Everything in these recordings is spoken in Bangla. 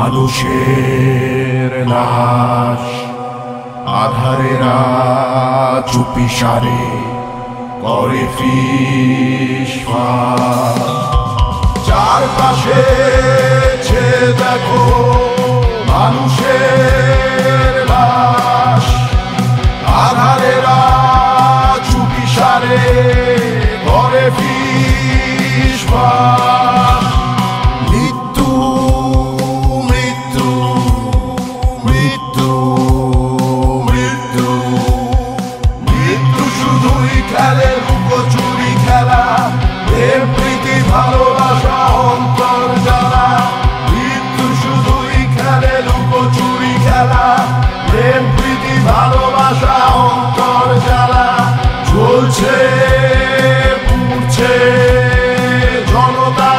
মানুষের লাশ আধারেরা চুপিসারে করে ফিসফাস। চারপাশে দেখো মানুষের লাশ আধারেরা চুপিসারে করে ফিসফাস। মৃত্যু মৃত্যু মৃত্যু মৃত্যু মৃত্যু শুধুই খেলে লুকোচুরি খেলা, প্রেম প্রীতি ভালোবাসা অন্তর জ্বালা। মৃত্যু শুধুই খেলে লুকোচুরি খেলা, প্রেম প্রীতি ভালোবাসা অন্তর জ্বালা। চলছে পুড়ছে জনতা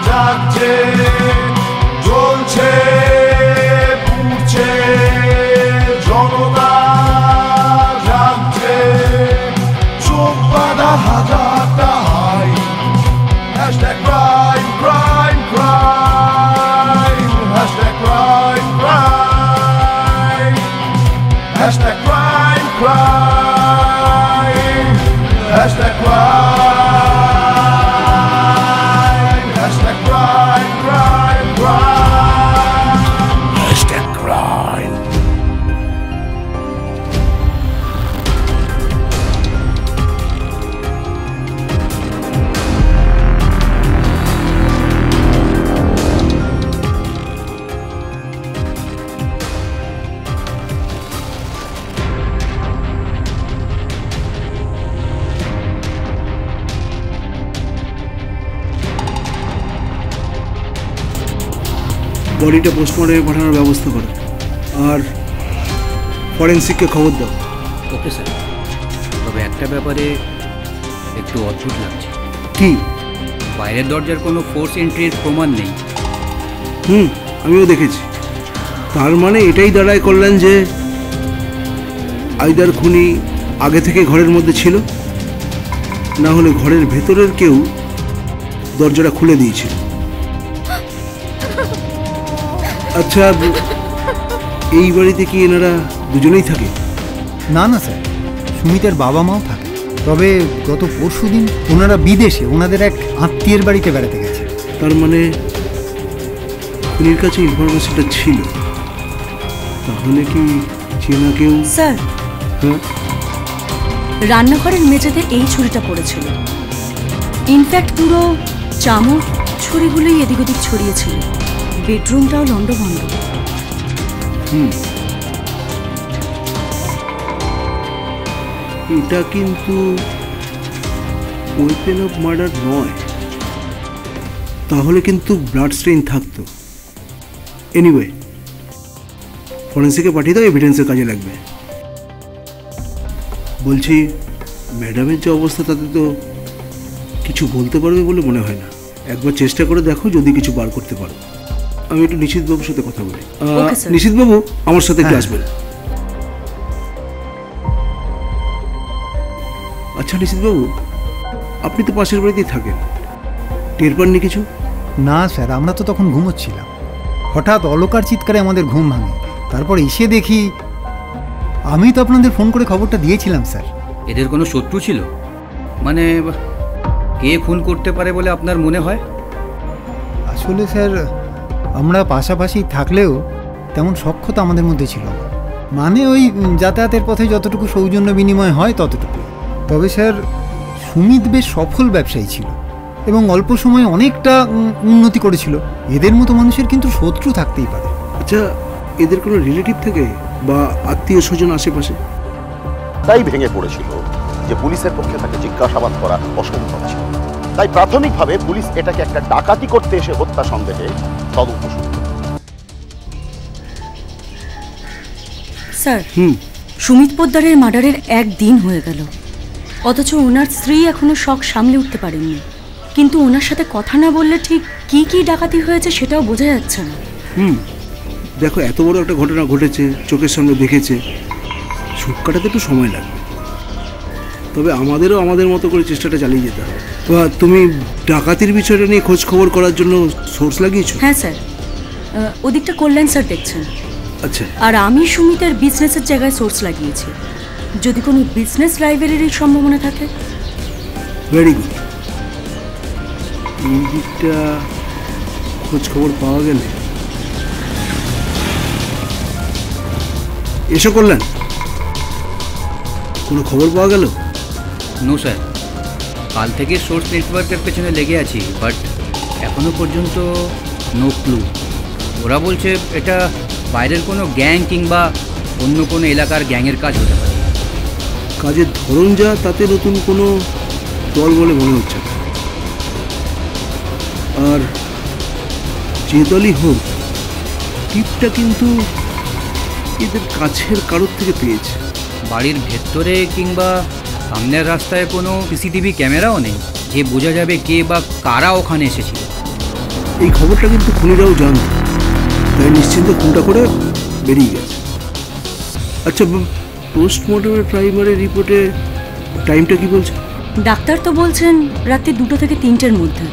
জাগছে, জ্বলছে পুড়ছে জনতা জাগছে। চোখ বাঁধা হাজারটা high, hashtag crime crime crime, hashtag crime crime, hashtag crime crime, hashtag crime, hashtag crime crime crime, hashtag crime. বডিটা পোস্টমর্টমে পাঠানোর ব্যবস্থা করো, আর ফরেন্সিককে খবর দাও। Okay sir. তবে একটা ব্যাপারে একটু অদ্ভুত লাগছে। কি? বাইরের দরজার কোনো ফোর্স এন্ট্রির প্রমাণ নেই। আমিও দেখেছি। তার মানে এটাই দাঁড়ায় করলেন যে আইদার খুনি আগে থেকে ঘরের মধ্যে ছিল, না হলে ঘরের ভেতরের কেউ দরজাটা খুলে দিয়েছিল। আচ্ছা, এই বাড়িতে কি এনারা দুজনেই থাকে? না না স্যার, সুমিতের বাবা মাও থাকে। তবে গত পরশুদিন ওনারা বিদেশে ওনাদের এক আত্মীয়ের বাড়িতে বেড়াতে গেছে। তার মানে খুনির কাছে ইনফরমেশনটা ছিল। তাহলে কি চেনা কেউ? স্যার, হ্যাঁ, রান্নাঘরের মেঝেতে এই ছুরিটা পড়েছিল। ইনফ্যাক্ট পুরো চামচ ছুরিগুলোই এদিক ওদিক ছড়িয়েছিল। বেডরুমটাও লন্ডভন্ড। এটা কিন্তু ওয়েপেন অফ মার্ডার নয়। তাহলে কিন্তু ব্লাড স্টেইন থাকতো। এনিওয়ে, ফরেন্সিকে পাঠিয়ে দাও, এভিডেন্সের কাজে লাগবে। বলছি, ম্যাডামের যে অবস্থা তাতে তো কিছু বলতে পারবে বলে মনে হয় না। একবার চেষ্টা করে দেখো, যদি কিছু বার করতে পারো। আমি একটু নিশীথবাবুর সাথে কথা বলি। নিশীথবাবু আমার সাথে একটু আসবেন। আচ্ছা নিশীথবাবু, আপনি তো পাশের বাড়িতেই থাকেন, টের পাননি কিছু? না স্যার, আমরা তো তখন ঘুমোচ্ছিলাম। হঠাৎ অলকার চিৎকারে আমাদের ঘুম ভাঙে। তারপর এসে দেখি, আমি তো আপনাদের ফোন করে খবরটা দিয়েছিলাম স্যার। এদের কোনো শত্রু ছিল? মানে কে খুন করতে পারে বলে আপনার মনে হয়? আসলে স্যার, আমরা পাশাপাশি থাকলেও তেমন সখ্যতা আমাদের মধ্যে ছিল না। মানে ওই যাতায়াতের পথে যতটুকু সৌজন্য বিনিময় হয় ততটুকু। তবে স্যার, সুমিত বেশ সফল ব্যবসায়ী ছিল এবং অল্প সময়ে অনেকটা উন্নতি করেছিল। এদের মতো মানুষের কিন্তু শত্রু থাকতেই পারে। আচ্ছা, এদের কোনো রিলেটিভ থেকে বা আত্মীয় স্বজন আশেপাশে? তাই ভেঙে পড়েছিল যে পুলিশের পক্ষে তাকে জিজ্ঞাসাবাদ করা অসম্ভব ছিল। তাই প্রাথমিকভাবে পুলিশ এটাকে একটা ডাকাতি করতে এসে হত্যা সন্দেহে তদন্ত শুরু করে। স্যার, সুমিত পোদ্দারের মার্ডারের একদিন হয়ে গেল, অথচ ওনার স্ত্রী এখনো শক সামলে উঠতে পারেননি। কিন্তু ওনার সাথে কথা না বললে ঠিক কি কি ডাকাতি হয়েছে সেটাও বোঝা যাচ্ছে না। দেখো, এত বড় একটা ঘটনা ঘটেছে, চোখের সামনে দেখেছে, সুখ কাটাতে একটু সময় লাগবে। তবে আমাদেরও আমাদের মতো করে চেষ্টাটা চালিয়ে যেতে হবে। তুমি ডাকাতির বিষয়টা নিয়ে খোঁজ খবর করার জন্য সোর্স লাগিয়েছো? হ্যাঁ স্যার, ওদিকটা কল্যাণ স্যার দেখছেন। আচ্ছা। আর আমি সুমিতের বিজনেসের জায়গায় সোর্স লাগিয়েছি, যদি কোনো বিজনেস লাইব্রেরির সম্ভাবনা থাকে। Very good. এই দিকটা খোঁজ খবর পাওয়া গেলে। এসো কল্যাণ, কোনো খবর পাওয়া গেল? নো স্যার, কাল থেকে সোর্স নেটওয়ার্কের পেছনে লেগে আছি, বাট এখনো পর্যন্ত নো ক্লু। ওরা বলছে এটা বাইরের কোনো গ্যাং কিংবা অন্য কোনো এলাকার গ্যাংয়ের কাজ হতে পারে। কাজের ধরন যা, তাতে নতুন কোনো দল বলে মনে হচ্ছে না। আর যে দলই হোক, টিপটা কিন্তু এদের কাছের কারোর থেকে পেয়েছে। বাড়ির ভেতরে কিংবা সামনের রাস্তায় কোনো সিসিটিভি ক্যামেরাও নেই যে বোঝা যাবে কে বা কারা ওখানে এসেছিল। এই খবরটা কিন্তু খুনিরাও জানত, তাই নিশ্চিন্ত খুনটা করে বেরিয়ে গেছে। আচ্ছা, পোস্টমর্টমের প্রাইমারি রিপোর্টে টাইমটা কি বলছে? ডাক্তার তো বলছেন রাত্রি 2টো থেকে 3টের মধ্যে।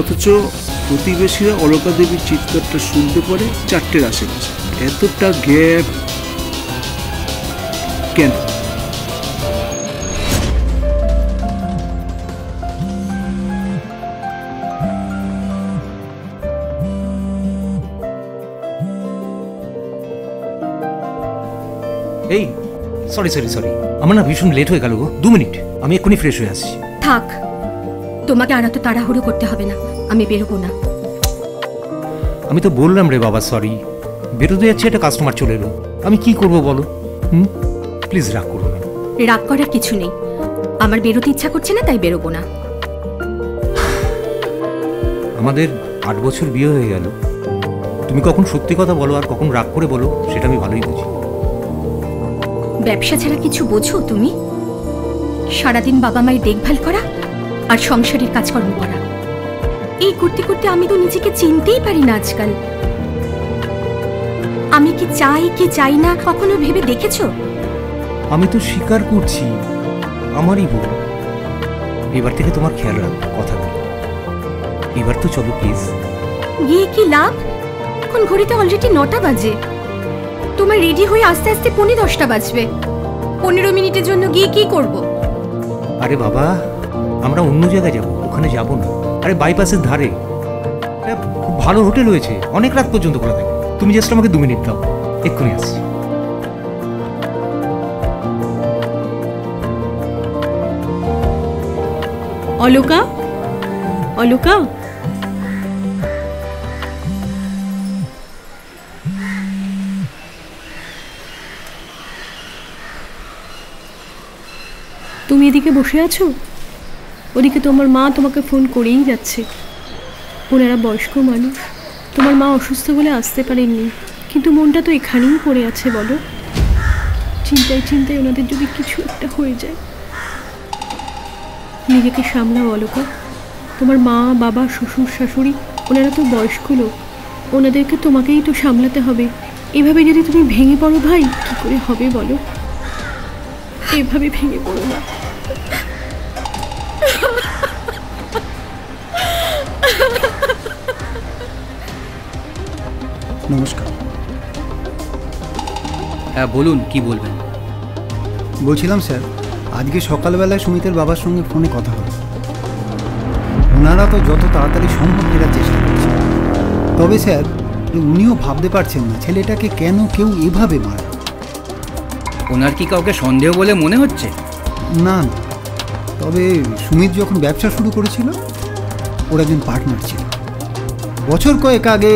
অথচ প্রতিবেশীরা অলকা দেবীর চিৎকারটা শুনতে পারে 4টের আশেপাশে। এতটা গ্যাপ কেন? এই সরি আমার না ভীষণ লেট হয়ে গেল গো। 2 মিনিট, আমি এক্ষুনি ফ্রেশ হয়ে আসছি। থাক, তোমাকে আর এত তাড়াহুড়ো করতে হবে না, আমি বেরোবো না। আমি তো বললাম রে বাবা সরি, বেরোতে যাচ্ছে, একটা কাস্টমার চলে এলো, আমি কি করব বলো? প্লিজ রাগ করো না। রাগ করার কিছু নেই, আমার বেরোতে ইচ্ছা করছে না তাই বেরোবো না। আমাদের 8 বছর বিয়ে হয়ে গেল, তুমি কখন সত্যি কথা বলো আর কখন রাগ করে বলো সেটা আমি ভালোই বুঝি। ব্যবসা ছাড়া কিছু বোঝো তুমি? সারাদিন বাবা মায়ের দেখভাল করা আর সংসারের কাজকর্ম করা, এই করতে করতে আমি তো নিজেকে চিনতেই পারি না আজকাল। আমি কি চাই কি চাই না কখনো ভেবে দেখেছো? আমি তো স্বীকার করছি আমারই ভুল। এবার থেকে তোমার খেয়াল রাখবো, কথা বলো। এবার তো চলো প্লিজ। গিয়ে কি লাভ? এখন ঘড়িতে অলরেডি 9টা বাজে, তোমার রেডি হয়ে আস্তে আস্তে 10:45 বাজবে। 15 মিনিটের জন্য গিয়ে কি করব? আরে বাবা, আমরা অন্য জায়গায় যাব, ওখানে যাব না। আরে বাইপাসের ধারে একটা খুব ভালো হোটেল হয়েছে, অনেক রাত পর্যন্ত খোলা থাকে। তুমি জাস্ট আমাকে 2 মিনিট দাও, এক্ষুনি আসছি। অলকা, অলকা, তুমি এদিকে বসে আছো, ওদিকে তোমার মা তোমাকে ফোন করেই যাচ্ছে। ওনারা বয়স্ক মানুষ, তোমার মা অসুস্থ বলে আসতে পারেননি, কিন্তু মনটা তো এখানেই পড়ে আছে। বলো, চিন্তায় চিন্তায় ওনাদের যদি কিছু একটা হয়ে যায়। নিজেকে সামলাও অলকা, তোমার মা বাবা শ্বশুর শাশুড়ি ওনারা তো বয়স্ক লোক, ওনাদেরকে তোমাকেই তো সামলাতে হবে। এভাবে যদি তুমি ভেঙে পড়ো ভাই, কি করে হবে বলো? এভাবে ভেঙে পড়ো না। নমস্কার। হ্যাঁ বলুন, কি বলবেন? বলছিলাম স্যার, আজকে সকালবেলায় সুমিতের বাবার সঙ্গে ফোনে কথা হলো। ওনারা তো যত তাড়াতাড়ি সম্ভব ফেরার চেষ্টা করছে, তবে স্যার উনিও ভাবতে পারছেন না ছেলেটাকে কেন কেউ এভাবে মারে। ওনার কি কাউকে সন্দেহ বলে মনে হচ্ছে? না না, তবে সুমিত যখন ব্যবসা শুরু করেছিল ওর একজন পার্টনার ছিল। বছর কয়েক আগে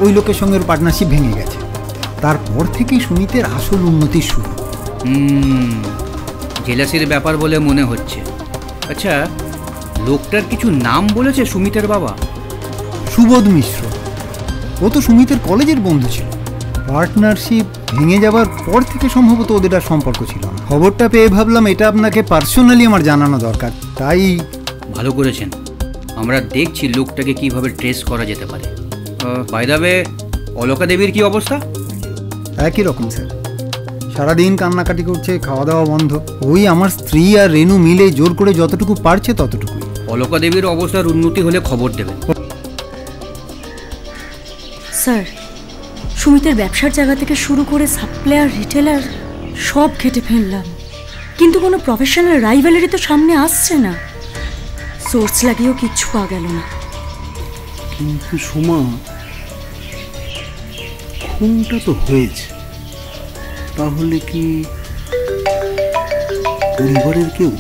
ওই লোকের সঙ্গে ওর পার্টনারশিপ ভেঙে গেছে, তারপর থেকেই সুমিতের আসল উন্নতির শুরু। জেলাসির ব্যাপার বলে মনে হচ্ছে। আচ্ছা, লোকটার কিছু নাম বলেছে সুমিতের বাবা? সুবোধ মিশ্র, ও তো সুমিতের কলেজের বন্ধু ছিল। পার্টনারশিপ ভেঙে যাবার পর থেকে সম্ভবত ওদের আর সম্পর্ক ছিল না। খবরটা পেয়ে ভাবলাম এটা আপনাকে পার্সোনালি আমার জানানো দরকার, তাই। ভালো করেছেন, আমরা দেখছি লোকটাকে কিভাবে ট্রেস করা যেতে পারে। বাই দ্য ওয়ে, অলকা দেবীর কি অবস্থা? একই রকম স্যার, সারাদিন কান্নাকাটি করছে, খাওয়া দাওয়া বন্ধ। ওই আমার স্ত্রী আর রেনু মিলে জোর করে যতটুকু পারছে ততটুকুই। অলকা দেবীর অবস্থার উন্নতি হলে খবর দেবেন। স্যার, সুমিতের ব্যবসার জায়গা থেকে শুরু করে সাপ্লায়ার, রিটেলার সব ঘেটে ফেললাম, কিন্তু কোনো প্রফেশনাল রাইভেলারি তো সামনে আসছে না। সোর্স লাগিয়েও কিচ্ছু পাওয়া গেল না। কিন্তু সোমা, খুনটা তো হয়েছে, তাহলে কি পরিবারের কেউ?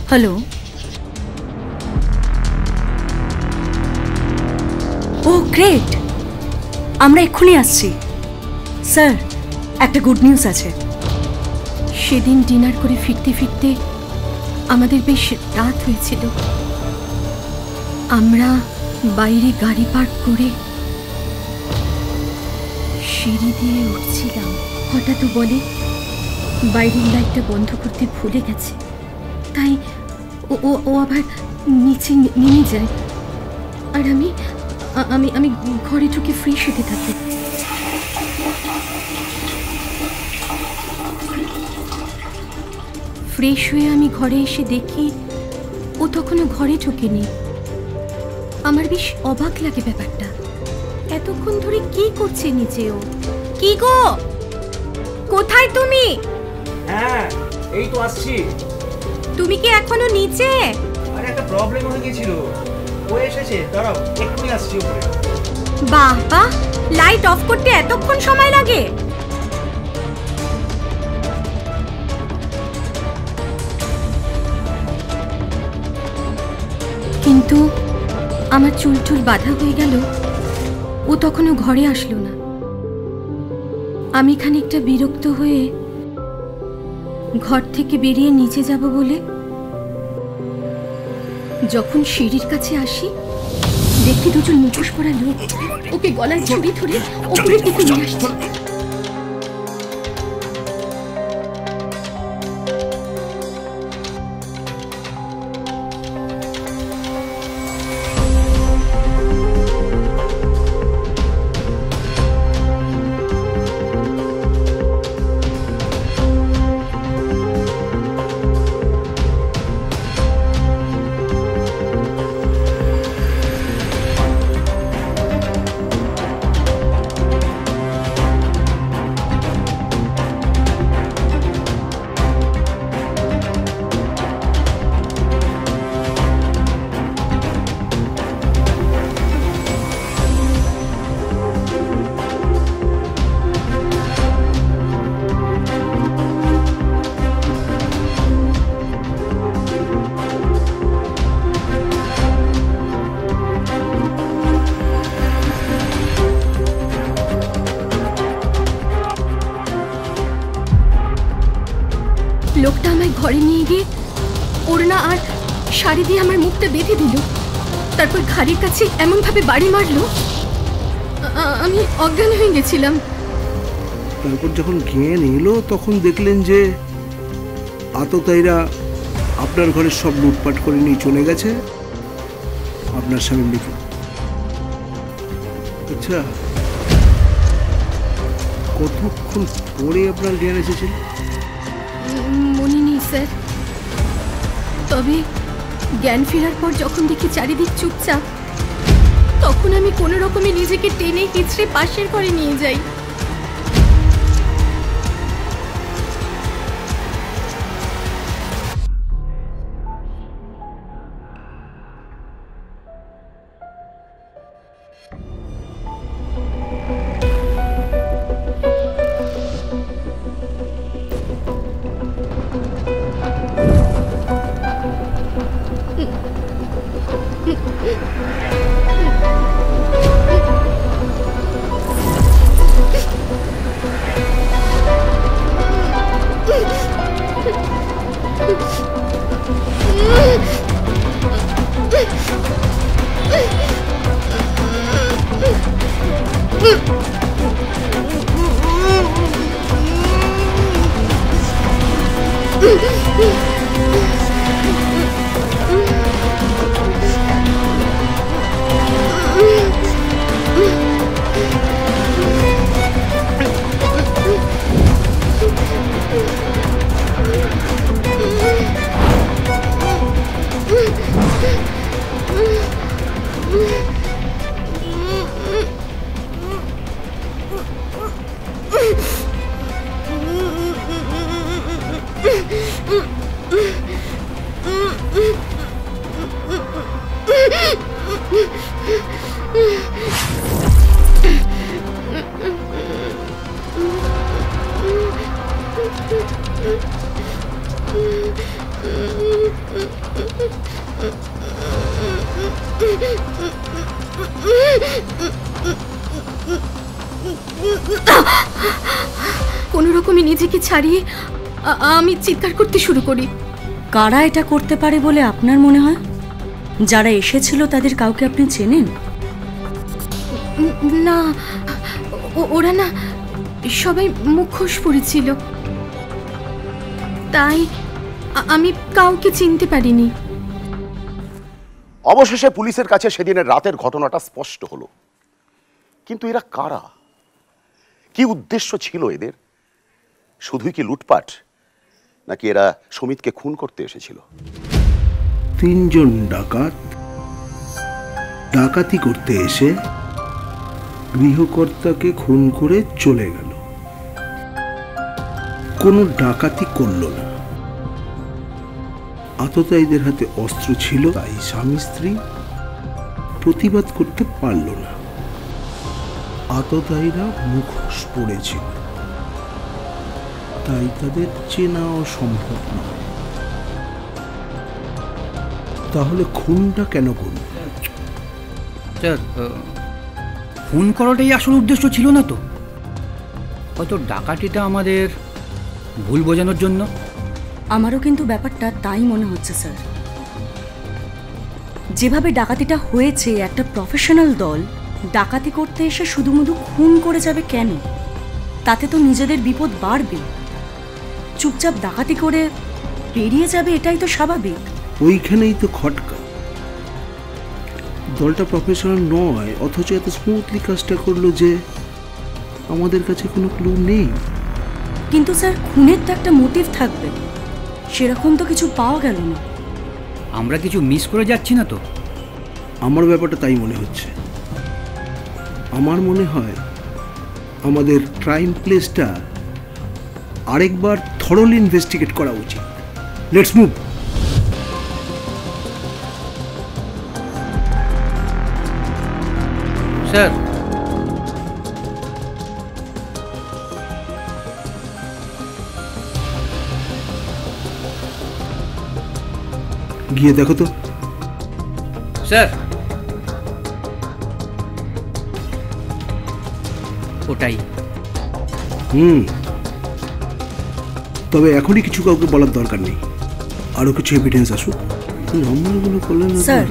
হ্যালো, ও গ্রেট, আমরা এক্ষুনি আসছি। স্যার, একটা গুড নিউজ আছে। সেদিন ডিনার করে ফিরতে ফিরতে আমাদের বেশ রাত হয়েছিল। আমরা বাইরে গাড়ি পার্ক করে সিঁড়ি দিয়ে উঠছিলাম, হঠাৎ বলে বাইরের লাইটটা বন্ধ করতে ভুলে গেছে, তাই ও আবার নিচে নেমে যায়, আর আমি আমি আমি ঘরে ঢুকে ফ্রেশ হতে থাকি। ফ্রেশ হয়ে আমি ঘরে এসে দেখি ও তখনও ঘরে ঢোকেনি। আমার বেশ অবাক লাগে ব্যাপারটা, এতক্ষণ ধরে কি করছে নিচে ও? কি গো, কোথায় তুমি? হ্যাঁ, এই তো আসছি। তুমি কি এখনো নিচে? আরে একটা প্রবলেম হয়ে গিয়েছিল, ও এসেছে, দাঁড়াও এক্ষুনি আসছি উপরে। বাহ বাহ, লাইট অফ করতে এতক্ষণ সময় লাগে? কিন্তু আমার চুল টুল বাঁধা হয়ে গেল, ও তখনও ঘরে আসলো না। আমি খানিকটা বিরক্ত হয়ে ঘর থেকে বেরিয়ে নিচে যাব বলে যখন সিঁড়ির কাছে আসি, দেখি দুজন মুখোশ পরা লোক ওকে গলায় ছুরি ধরে ওপরের দিকে নিয়ে আসছে। লোকটা আমায় ঘরে নিয়ে গিয়ে ওড়না আর শাড়ি দিয়ে আমার মুখটা বেঁধে দিল, তারপর ঘাড়ির কাছে এমনভাবে বাড়ি মারলো আমি অজ্ঞান হয়ে গেছিলাম। তারপর যখন জ্ঞান এলো তখন দেখলেন যে আততায়ীরা আপনার ঘরের সব লুটপাট করে নিয়ে চলে গেছে আপনার স্বামীর লিখে। আচ্ছা, কতক্ষণ পরে আপনার জ্ঞান এসেছিল? মনে নেই স্যার, তবে জ্ঞান ফেরার পর যখন দেখি চারিদিক চুপচাপ, তখন আমি কোনো রকমে নিজেকে টেনে হিঁচড়ে পাশের ঘরে নিয়ে যাই। কোনো রকমে নিজেকে ছাড়িয়ে আমি চিৎকার করতে শুরু করি। কারা এটা করতে পারে বলে আপনার মনে হয়? যারা এসেছিল তাদের কাউকে আপনি চেনেন? না, ওরা না সবাই মুখোশ পরেছিল, তাই আমি কাউকে চিনতে পারিনি। অবশেষে পুলিশের কাছে সেদিনের রাতের ঘটনাটা স্পষ্ট হলো। কিন্তু এরা কারা? কি উদ্দেশ্য ছিল এদের? শুধুই কি লুটপাট, নাকি এরা সুমিতকে খুন করতে এসেছিল? 3 জন ডাকাত ডাকাতি করতে এসে গৃহকর্তাকে খুন করে চলে গেল। কোনো ডাকাতি করল না। আততায়ীদের হাতে অস্ত্র ছিল, তাই স্বামী স্ত্রী প্রতিবাদ করতে পারল না। আততায়ীরা মুখোশ পড়েছিল, তাই তাদের চেনাও সম্ভব নয়। তাহলে খুনটা কেন করল? স্যার, খুন করাটাই আসল উদ্দেশ্য ছিল না তো? হয়তো ডাকাতিটা আমাদের ভুল বোঝানোর জন্য। আমারও কিন্তু ব্যাপারটা তাই মনে হচ্ছে স্যার। যেভাবে ডাকাতিটা হয়েছে, একটা প্রফেশনাল দল ডাকাতি করতে এসে শুধুমুধু খুন করে যাবে কেন? তাতে তো নিজেদের বিপদ বাড়বে। চুপচাপ ডাকাতি করে বেরিয়ে যাবে, এটাই তো স্বাভাবিক। ওইখানেই তো খটকা। দলটা প্রফেশনাল নয়, অথচ এত স্মুথলি কাজটা করলো যে আমাদের কাছে কোনো ক্লু নেই। কিন্তু স্যার, খুনের তো একটা মোটিভ থাকবে, সেরকম তো কিছু পাওয়া গেল না। আমরা কিছু মিস করে যাচ্ছি না তো? আমার ব্যাপারটা তাই মনে হচ্ছে। আমার মনে হয় আমাদের ক্রাইম প্লেসটা আরেকবার থরলি ইনভেস্টিগেট করা উচিত। Let's move. স্যার, গিয়ে দেখো তো। স্যার, ওটাই। তবে এখনই কিছু কাউকে বলার দরকার নেই, আরো কিছু এভিডেন্স আসুক। নম্বরগুলো করলেন না স্যার?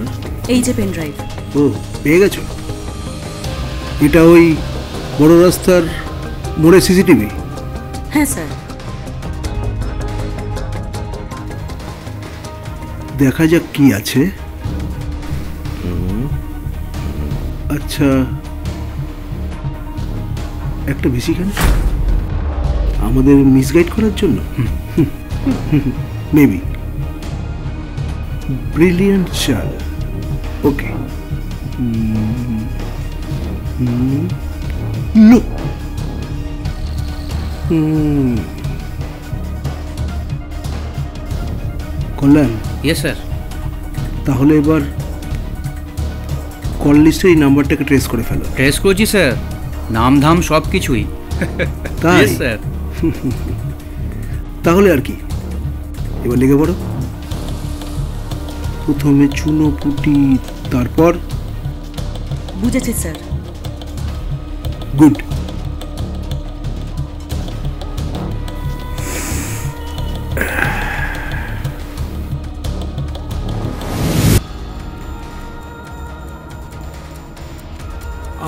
এই যে পেন ড্রাইভ। ও, পেয়ে গেছো? এটা ওই বড় রাস্তার মোড়ে সিসিটিভি? হ্যাঁ স্যার। দেখা যাক কি আছে। আচ্ছা, একটা বেশি কেন? আমাদের মিসগাইড করার জন্য? মেবি। ব্রিলিয়ান্ট চাল। ওকে, লো। কল্যাণ। Yes sir. তাহলে এবার কল লিস্টে এই নাম্বারটাকে ট্রেস করে ফেলো। ট্রেস করেছি স্যার, নাম ধাম সব কিছুই। তাই স্যার। তাহলে আর কি, এবার লেগে পড়ো। প্রথমে চুনো পুটি, তারপর? বুঝেছি স্যার। গুড।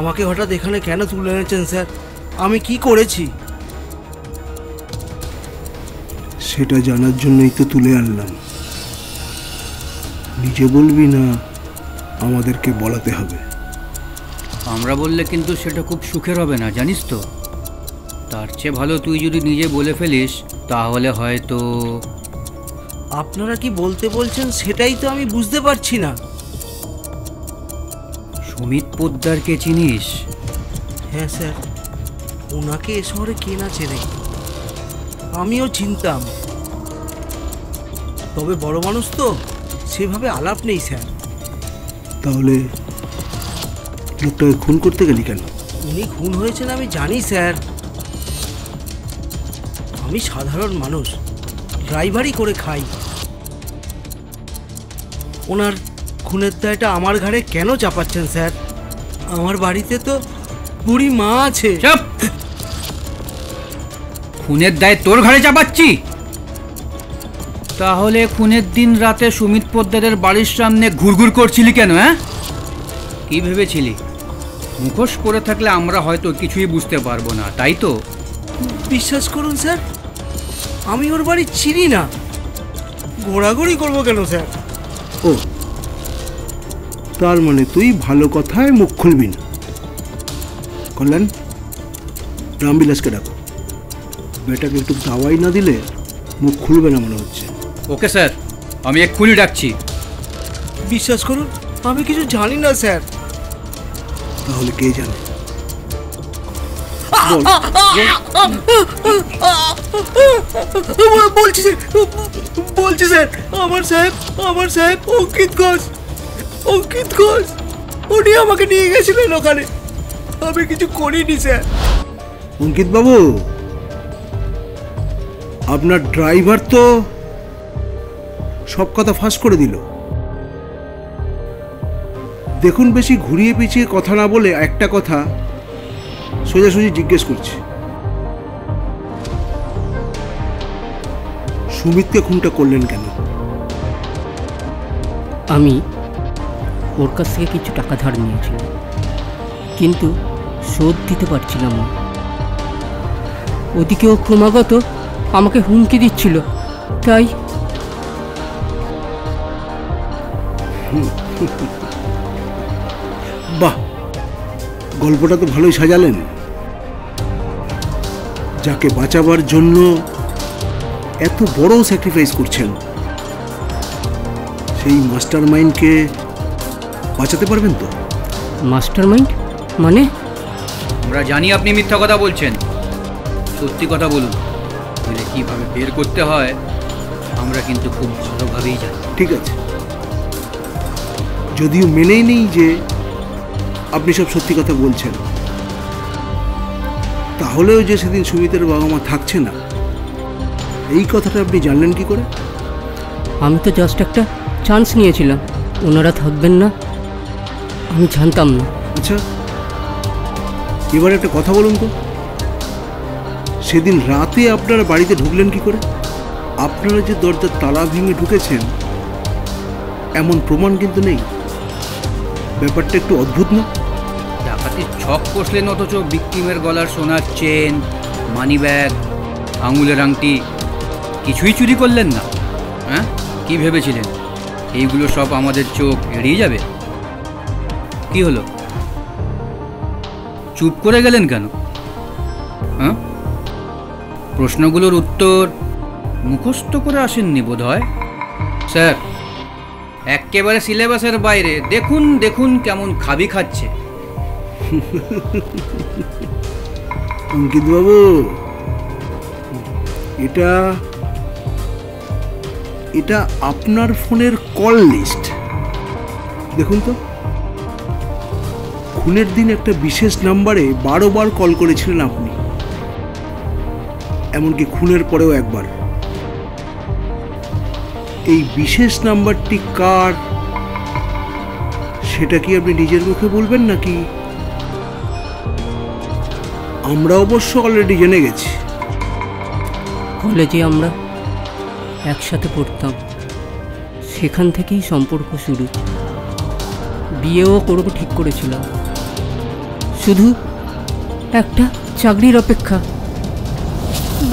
আমাকে হঠাৎ এখানে কেন তুলে এনেছেন স্যার? আমি কি করেছি? সেটা জানার জন্যই তো তুলে আনলাম। নিজে বলবি না, আমাদেরকে বলাতে হবে। আমরা বললে কিন্তু সেটা খুব সুখের হবে না, জানিস তো। তার চেয়ে ভালো তুই যদি নিজে বলে ফেলিস, তাহলে হয়তো। আপনারা কি বলতে বলছেন সেটাই তো আমি বুঝতে পারছি না। সুমিত পোদ্দারকে চিনিস? হ্যাঁ স্যার, ওনাকে এ শহরে কে না চেনে। আমিও চিনতাম। তবে বড় মানুষ তো সেভাবে আলাপ নেই স্যার। তাহলে লোকটাকে খুন করতে গেলি কেন? উনি খুন হয়েছেন আমি জানি স্যার। আমি সাধারণ মানুষ, ড্রাইভারই করে খাই। ওনার খুনের দায়টা আমার ঘাড়ে কেন চাপাচ্ছেন স্যার? আমার বাড়িতে তো বুড়ি মা আছে। চুপ! খুনের দায় তোর ঘাড়ে চাপাচ্ছি? তাহলে খুনের দিন রাতে সুমিত পোদ্দারের বাড়ির সামনে ঘুরঘুর করছিলি কেন? হ্যাঁ, কি ভেবেছিলি মুখোশ পরে থাকলে আমরা হয়তো কিছুই বুঝতে পারবো না, তাই তো? বিশ্বাস করুন স্যার, আমি ওর বাড়ি চিনি না। ঘোরাঘুরি করবো কেন স্যার? ও, তার মানে তুই ভালো কথায় মুখ খুলবি না। কল্যাণ, রামবিলাসকে ডাকো। বেটাকে একটু দাওয়াই না দিলে মুখ খুলবে না মনে হচ্ছে। ওকে স্যার, আমি এক্ষুনি ডাকছি। বিশ্বাস করুন, আমি কিছু জানি না স্যার। তাহলে কে জানে? বলছি স্যার, আমার সাহেব অঙ্কিত ঘোষ, উনি আমাকে নিয়ে গেছিলেন ওখানে। আমি কিছু করিনি স্যার। অঙ্কিত বাবু, আপনার ড্রাইভার তো সব কথা ফাঁস করে দিল। দেখুন, বেশি ঘুরিয়ে পিছিয়ে কথা না বলে একটা কথা সোজাসুজি জিজ্ঞেস করছি, সুমিতকে খুনটা করলেন কেন? আমি ওর কাছ থেকে কিছু টাকা ধার নিয়েছিলাম, কিন্তু শোধ দিতে পারছিলাম না। ওদিকে ও ক্রমাগত আমাকে হুমকি দিচ্ছিল, তাই বাহ, গল্পটা তো ভালোই সাজালেন। যাকে বাঁচাবার জন্য এত বড় স্যাক্রিফাইস করছেন, সেই মাস্টার মাইন্ডকে বাঁচাতে পারবেন তো? মাস্টার মাইন্ড মানে? আমরা জানি আপনি মিথ্যা কথা বলছেন, সত্যি কথা বলুন, বলে কিভাবে বের করতে হয় আমরা কিন্তু খুব ভালোভাবেই জানি। ঠিক আছে, যদিও মেনেই নেই যে আপনি সব সত্যি কথা বলছেন, তাহলেও যে সেদিন সুমিতের বাবা মা থাকছে না, এই কথাটা আপনি জানলেন কি করে? আমি তো জাস্ট একটা চান্স নিয়েছিলাম, ওনারা থাকবেন না আমি জানতাম না। আচ্ছা, এবার একটা কথা বলুন তো, সেদিন রাতে আপনারা বাড়িতে ঢুকলেন কি করে? আপনারা যে দরজার তালা ভেঙে ঢুকেছেন এমন প্রমাণ কিন্তু নেই। ব্যাপারটা একটু অদ্ভুত না? ডাকাতির ছক কষলেন, অথচ ভিকটিমের গলার সোনার চেন, মানি ব্যাগ, আঙুলের আংটি কিছুই চুরি করলেন না। হ্যাঁ, কি ভেবেছিলেন এইগুলো সব আমাদের চোখ এড়িয়ে যাবে? কি হলো, চুপ করে গেলেন কেন? হ্যাঁ, প্রশ্নগুলোর উত্তর মুখস্থ করে আসেননি বোধ হয়। স্যার, একেবারে সিলেবাসের বাইরে। দেখুন দেখুন কেমন খাবি খাচ্ছে। অঙ্কিত বাবু, এটা এটা আপনার ফোনের কল লিস্ট। দেখুন তো, খুনের দিন একটা বিশেষ নাম্বারে 12 বার কল করেছিলেন আপনি, এমনকি খুনের পরেও একবার। এই বিশেষ নাম্বারটি কার সেটা কি আপনি নিজের মুখে বলবেন নাকি? আমরা অবশ্য অলরেডি জেনে গেছি। কলেজে আমরা একসাথে পড়তাম, সেখান থেকেই সম্পর্ক শুরু। বিয়েও করবো ঠিক করেছিলাম, শুধু একটা চাকরির অপেক্ষা।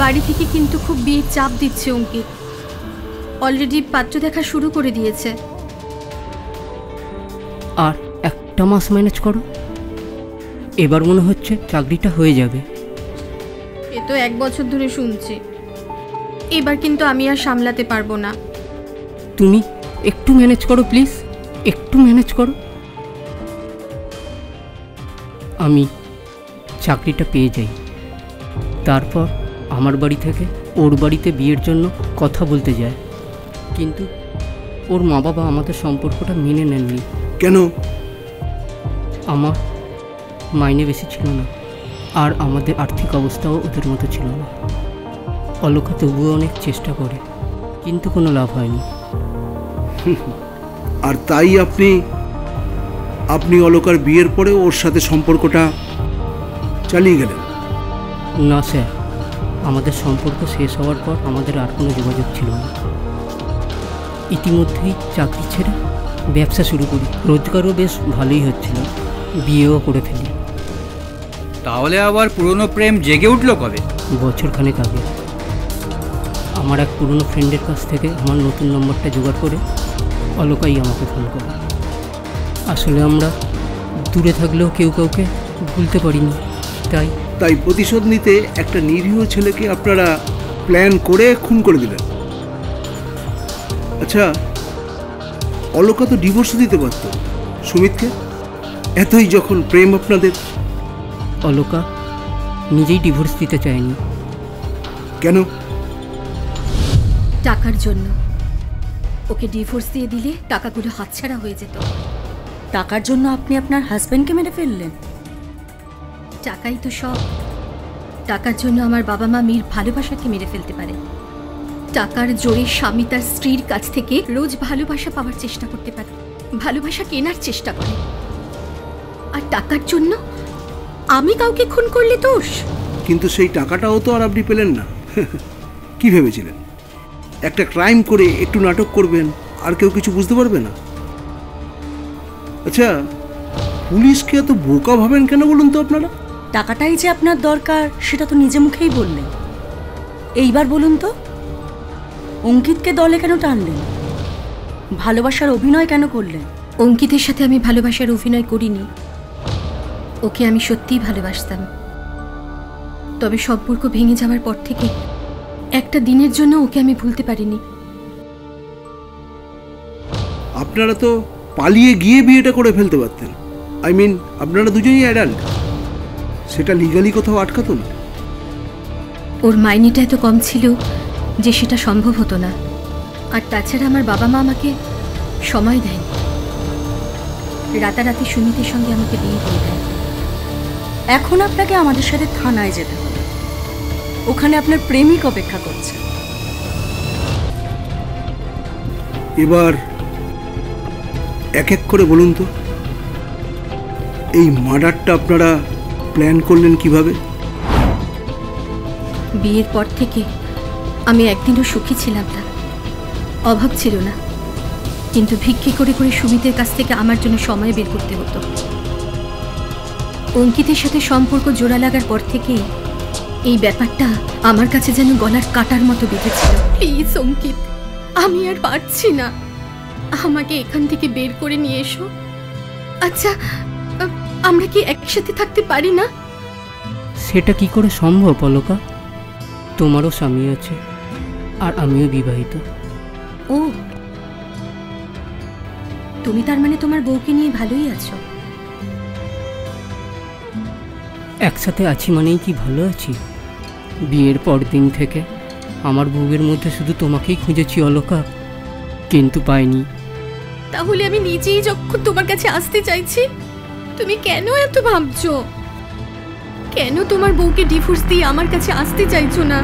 বাড়ি থেকে কিন্তু খুব বিয়ের চাপ দিচ্ছে অঙ্কিত, অলরেডি পাত্র দেখা শুরু করে দিয়েছে। আর একটা মাস ম্যানেজ করো, এবার মনে হচ্ছে চাকরিটা হয়ে যাবে। এ তো 1 বছর ধরে শুনছি, এবার কিন্তু আমি আর সামলাতে পারবো না। তুমি একটু ম্যানেজ করো প্লিজ, একটু ম্যানেজ করো। আমি চাকরিটা পেয়ে যাই, তারপর আমার বাড়ি থেকে ওর বাড়িতে বিয়ের জন্য কথা বলতে যায়, কিন্তু ওর মা বাবা আমাদের সম্পর্কটা মেনে নেননি। কেন? আমার মাইনে বেশি ছিল না, আর আমাদের আর্থিক অবস্থাও ওদের মতো ছিল না। অলকা তবুও অনেক চেষ্টা করে, কিন্তু কোনো লাভ হয়নি। আর তাই আপনি অলকার বিয়ের পরে ওর সাথে সম্পর্কটা চালিয়ে গেলেন? না স্যার, আমাদের সম্পর্ক শেষ হওয়ার পর আমাদের আর কোনো যোগাযোগ ছিল না। ইতিমধ্যেই চাকরি ছেড়ে ব্যবসা শুরু করি, রোজগারও বেশ ভালোই হচ্ছিল, বিয়েও করে ফেলি। তাহলে আবার পুরনো প্রেম জেগে উঠলো কবে? বছরখানেক আগে আমার এক পুরনো ফ্রেন্ডের কাছ থেকে আমার নতুন নম্বরটা জোগাড় করে অলকাই আমাকে ফোন করে। আসলে আমরা দূরে থাকলেও কেউ কাউকে ভুলতে পারিনি, তাই প্রতিশোধ নিতে একটা নিরীহ ছেলেকে আপনারা প্ল্যান করে খুন করে দিলেন। আচ্ছা, অলকা তো ডিভোর্স দিতে পারত সুমিতকে, এতই যখন প্রেম আপনাদের। অলকা নিজেই ডিভোর্স দিতে চায়নি। কেন? টাকার জন্য। ওকে ডিভোর্স দিয়ে দিলে টাকাগুলো হাতছাড়া হয়ে যেত। টাকার জন্য আপনি আপনার হাজবেন্ডকে মেরে ফেললেন? টাকাই তো সব। টাকার জন্য আমার বাবা মা মীর ভালোবাসাকে মেরে ফেলতে পারে। টাকার জোরে স্বামী তার স্ত্রীর কাছ থেকে রোজ ভালোবাসা পাওয়ার চেষ্টা করতে পারে, ভালোবাসা কেনার চেষ্টা করে। আর টাকার জন্য আমি কাউকে খুন করলে দোষ? কিন্তু সেই টাকাটাও তো আর আপনি পেলেন না। কি ভেবেছিলেন একটা ক্রাইম করে একটু নাটক করবেন আর কেউ কিছু বুঝতে পারবে না? আচ্ছা, পুলিশকে এত বোকা ভাবেন কেন বলুন তো আপনারা? টাকাটাই যে আপনার দরকার সেটা তো নিজে মুখেই বললেন। এইবার বলুন তো, অঙ্কিতকে দলে কেন টানলেন? ভালোবাসার অভিনয় কেন করলেন? অঙ্কিতের সাথে আমি ভালোবাসার অভিনয় করিনি। ওকে আমি সত্যিই ভালোবাসতাম। তবে সম্পর্ক ভেঙে যাওয়ার পর থেকে একটা দিনের জন্য ওকে আমি ভুলতে পারিনি। আপনারা তো পালিয়ে গিয়ে বিয়েটা করে ফেলতে পারতেন। আই মিন, আপনারা দুজনেই অ্যাডাল্ট, সেটা লিগালি কোথাও আটকাতো না? ওর মাইনেটা এত কম ছিল যে সেটা সম্ভব হতো না। আর তাছাড়া আমার বাবা মা আমাকে সময় দেয়নি। রাতারাতি সুমিতের সঙ্গে আমাকে বিয়ে দিয়ে দেয়। এখন আপনাকে আমাদের সাথে থানায় যেতে হবে, ওখানে আপনার প্রেমিক অপেক্ষা করছে। এবার এক এক করে বলুন তো, এই মার্ডারটা আপনারা প্ল্যান করলেন কিভাবে? বিয়ের পর থেকে আমি একদিনও সুখী ছিলাম না, অভাব ছিল না। কিন্তু ভিক্ষে করে করে সুমিতের কাছ থেকে আমার জন্য সময় বের করতে হতো। অঙ্কিতের সাথে সম্পর্ক জোড়া লাগার পর থেকেই এই ব্যাপারটা আমার কাছে যেন গলার কাটার মতো বেঁধেছিল। প্লিজ অঙ্কিত, আমি আর পারছি না, আমাকে এখান থেকে বের করে নিয়ে এসো। আচ্ছা, আমরা কি একসাথে থাকতে পারি না? সেটা কি করে সম্ভব অলকা? তোমারও স্বামী আছে আর আমিও বিবাহিত। ও, তুমি তার মানে তোমার বউকে নিয়ে ভালোই আছো? একসাথে আছি মানেই কি ভালো আছি? বিয়ের পর দিন থেকে আমার বউয়ের মধ্যে শুধু তোমাকেই খুঁজেছি অলকা, কিন্তু পাইনি। তাহলে আমি নিজেই যখন তোমার কাছে আসতে চাইছি, তুমি কেন এত ভাবছো? কেন তোমার বউকে ডিভোর্স দিয়ে আমার কাছে আসতে চাইছো না?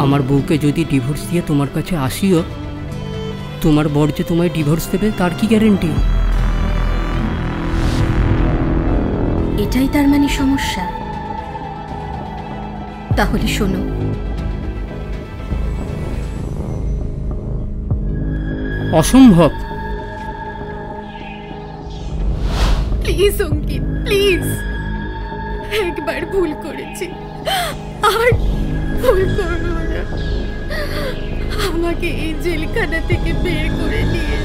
আমার বউকে যদি ডিভোর্স দিয়ে তোমার কাছে আসিও, তোমার বর যে তোমায় ডিভোর্স দেবে তার কি গ্যারেন্টি? এটাই তার মানে সমস্যা? তাহলে শোনো, অসম্ভব। প্লিজ অঙ্কিত, প্লিজ, একবার ভুল করেছি, আর ভুল করবো না। আমাকে এই জেলখানা থেকে বের করে নিয়ে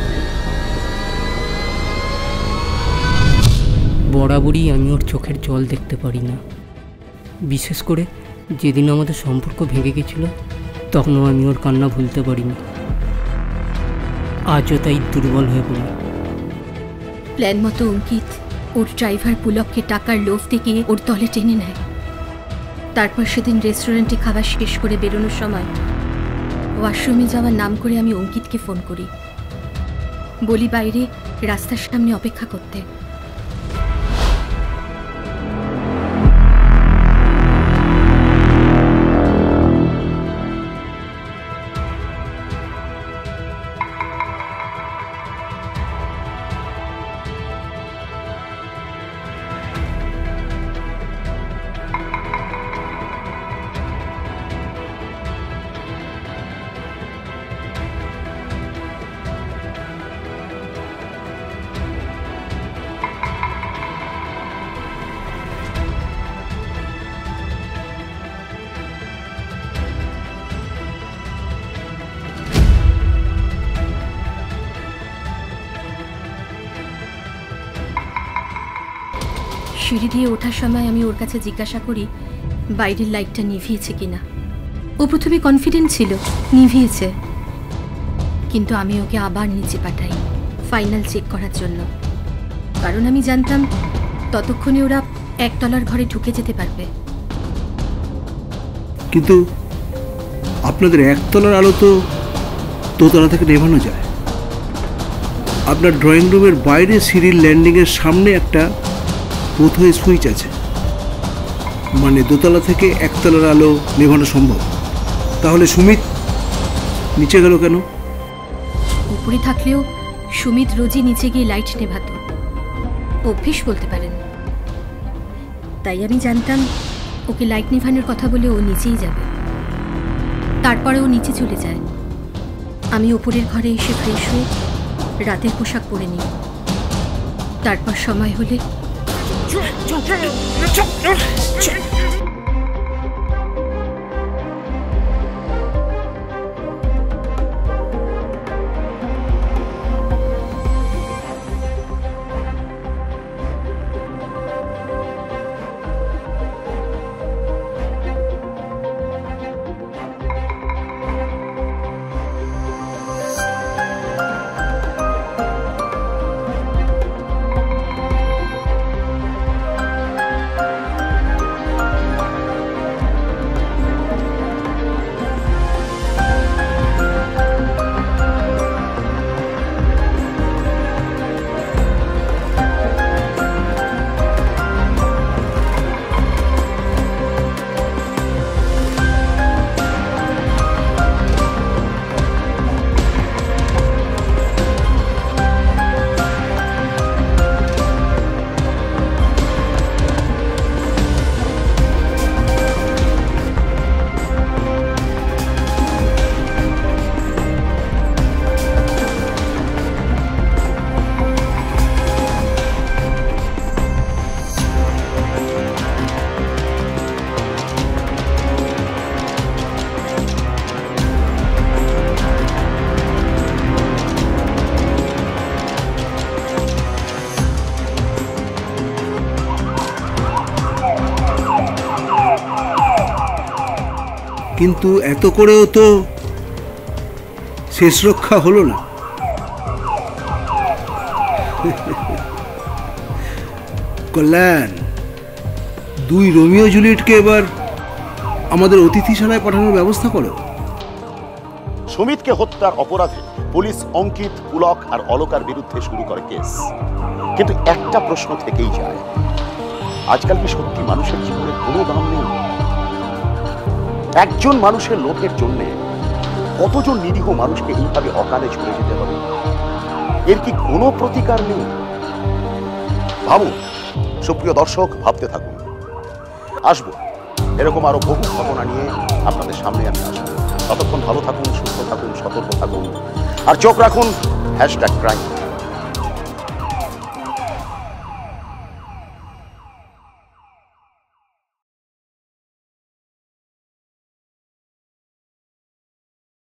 বরাবরই আমি ওর চোখের জল দেখতে পারি না। বিশেষ করে যেদিন আমাদের সম্পর্ক ভেঙে গেছিল, তখনও আমি ওর কান্না ভুলতে পারিনি। আজও তাই দুর্বল হয়ে পড়ি। প্ল্যান মতো অঙ্কিত ওর ড্রাইভার পুলককে টাকার লোভ দেখিয়ে ওর দলে টেনে নেয়। তারপর সেদিন রেস্টুরেন্টে খাবার শেষ করে বেরোনোর সময় ও ওয়াশরুমে যাওয়ার নাম করে আমি অঙ্কিতকে ফোন করি, বলি বাইরে রাস্তার সামনে অপেক্ষা করতে। সিঁড়ি দিয়ে ওঠার সময় আমি ওর কাছে জিজ্ঞাসা করি বাইরের লাইটটা নিভিয়েছে কিনা। ও প্রথমে কনফিডেন্ট ছিল নিভিয়েছে, কিন্তু আমি ওকে আবার নিচে পাঠাই ফাইনাল চেক করার জন্য, কারণ আমি জানতাম ততক্ষণে ওরা একতলার ঘরে ঢুকে যেতে পারবে। কিন্তু আপনাদের একতলার আলো তো দোতলা থেকে নেভানো যায়। আপনার ড্রয়িং রুমের বাইরে সিঁড়ির ল্যান্ডিংয়ের সামনে একটা বোধহয় সুইচ আছে, মানে দোতলা থেকে একতলার আলো নেভানো সম্ভব। তাহলে সুমিত নিচে গেল কেন? উপরে থাকলেও সুমিত রোজই নিচে গিয়ে লাইট নেভাত, অভ্যেস বলতে পারেন। তাই আমি জানতাম ওকে লাইট নেভানোর কথা বলে ও নিচেই যাবে। তারপরে ও নিচে চলে যায়। আমি ওপরের ঘরে এসে ফ্রেশ হয়ে রাতের পোশাক পরে নিই। তারপর সময় হলে কিন্তু এত করেও তো শেষ রক্ষা হলো না। কল্যাণ, দুই রোমিও জুলিয়েটকে এবার আমাদের অতিথিশালায় পাঠানোর ব্যবস্থা করো। সুমিতকে হত্যার অপরাধে পুলিশ অঙ্কিত, পুলক আর অলকার বিরুদ্ধে শুরু করে কেস। কিন্তু একটা প্রশ্ন থেকেই যায়, আজকাল কি সত্যি মানুষের জীবনের কোনো দাম নেই? একজন মানুষের লোভের জন্য কতজন নিরীহ মানুষকে এইভাবে অকালে ঝরে যেতে হবে? এর কি কোনো প্রতিকার নেই? ভাবুন সুপ্রিয় দর্শক, ভাবতে থাকুন। আসবো এরকম আরো বহু ঘটনা নিয়ে আপনাদের সামনে আমি আসবো। ততক্ষণ ভালো থাকুন, সুস্থ থাকুন, সতর্ক থাকুন আর চোখ রাখুন #crime।